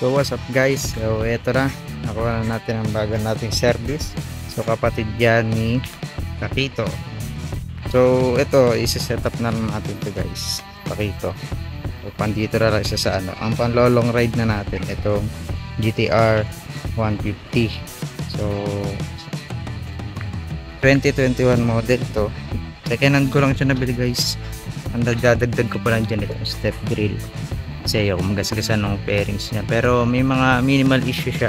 So what's up guys, so eto na, nakuha na natin ang bago nating service. So kapatid yan ni Kakito. So ito, isa-set up na natin to guys, Kakito. So pandito na lang isa sa ano, ang panlolong ride na natin, itong GTR 150. So 2021 model to. Second hand ko lang siya nabili guys. Ang dadagdag ko pa lang dyan itong step grill. Kasi ayaw magasgasan ng pairings niya, pero may mga minimal issue siya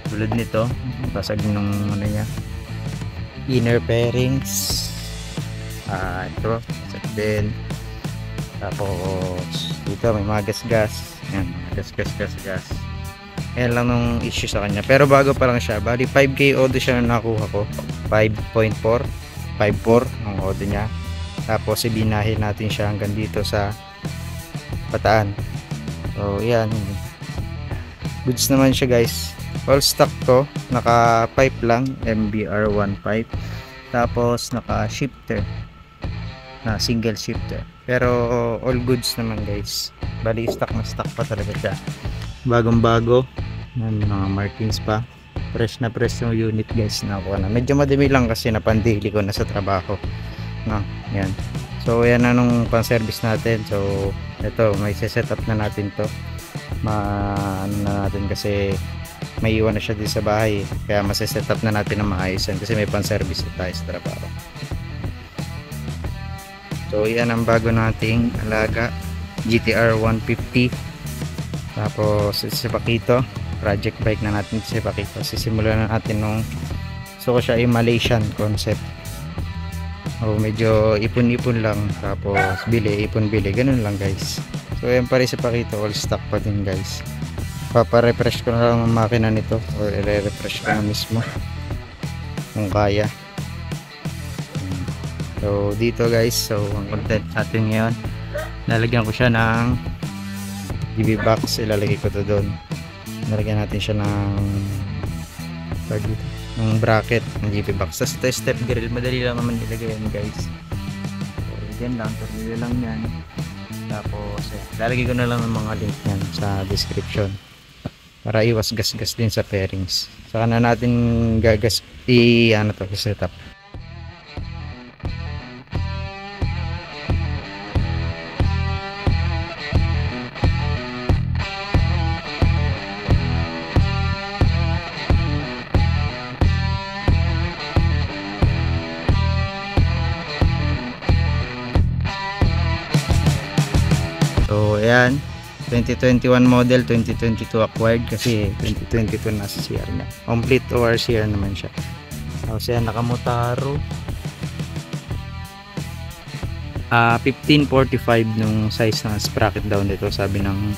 tulad nito, basag ng ano niya, inner pairings, ito basag din. Tapos dito may mga gasgas, yan, gas. Yan lang nung issue sa kanya, pero bago pa lang siya. Bali 5K odo siya na nakuha ko, 5.4 ang odo niya. Tapos ibinahin natin siya hanggang dito sa pataan. So yan, goods naman siya guys, all stock to, naka pipe lang, MBR 1.5, tapos naka shifter na single shifter, pero all goods naman guys. Bali stock na stock pa talaga siya, bagong bago, mga markings pa, fresh na fresh yung unit guys. Nakuha na, medyo madumi lang kasi napandili ko na sa trabaho na yan. So yan na nung pang service natin. So ito, may set up na natin to, ano na natin kasi may iwan na siya din sa bahay, kaya set up na natin na maayos yan kasi may pang service na tayo sa trabaho. So yan ang bago nating alaga, GTR 150. Tapos si Pakito, project bike na natin si Pakito. Sisimulan na natin nung, so ko siya ay Malaysian concept. Medyo ipon-ipon lang, tapos ipon-bili, ganun lang guys. So yan pa rin si Pakito, all stock pa din guys. Papa-refresh ko na lang ang makina nito, or i-refresh ko na mismo kung kaya. So dito guys, so ang content natin ngayon, lalagyan ko siya ng DB box, ilalagay ko to doon. Lalagyan natin siya ng bracket ng GP box. Tapos ito step grill, madali lang naman ilagay yan guys. So dyan lang, tornilyo lang yan. Tapos lalagay ko na lang ng mga link yan sa description para iwas gas-gas din sa pairings. Saka na natin gagas set up. So ayan, 2021 model, 2022 acquired kasi 2022 nasa CR niya. Complete OR CR naman siya. Tapos yan, nakamotaro 1545 nung size ng sprocket down dito, sabi ng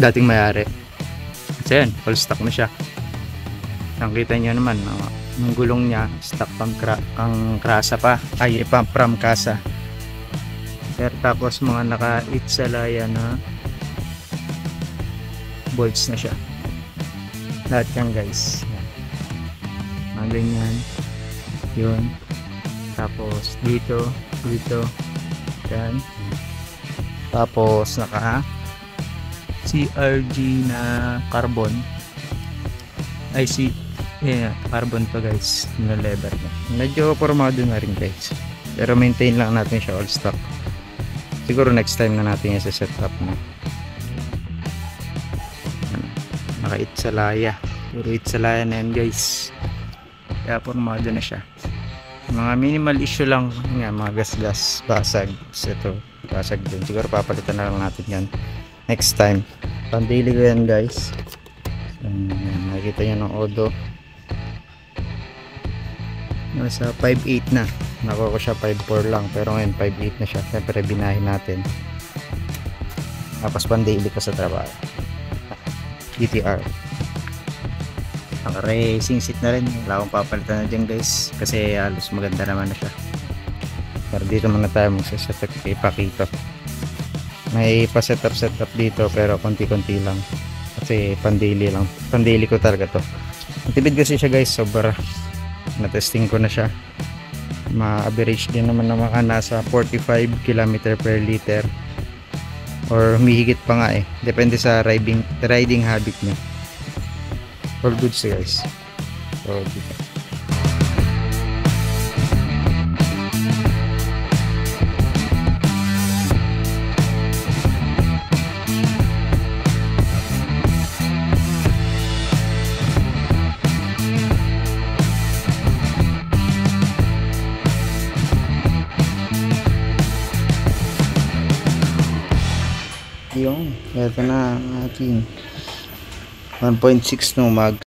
dating may-ari. Kasi yan, full stock na siya. Nakita nyo naman, yung gulong niya stock pang krasa pa, ay pang kasa. Tapos mga naka-itsalaya na bolts na siya lahat yan guys, mga ganyan yun. Tapos dito yan, tapos naka CRG na carbon, carbon to guys, na lever niya. Medyo formado na rin guys, pero maintain lang natin siya all stock. Siguro next time na natin yung set up na. Naka-itsalaya, puro itsalaya na yan guys, kaya formado na siya. Mga minimal issue lang nga, mga gas-gas, basag. Ito, basag din, siguro papalitan na lang natin yan next time. Pandili ko yan guys. Nakikita nyo ng odo, nasa 5.8 na. Nakuha ko siya 5.4 lang, pero ngayon 5.8 na siya. Siyempre binahin natin, tapos pandili ko sa trabaho. GTR, naka racing seat na rin, wala akong papalitan na dyan guys kasi halos maganda naman na siya. Pero dito muna tayo magsaset up kay Pakito. May pa-setup dito pero konti-konti lang kasi pandili lang, pandili ko talaga to. Matibid kasi siya guys, sobra. Na-testing ko na siya, ma-average din naman ng mga nasa 45 km per liter. or humihigit pa nga eh. Depende sa riding habit niya. All goods guys. All good. Yung, ito na ang aking 1.6 no mag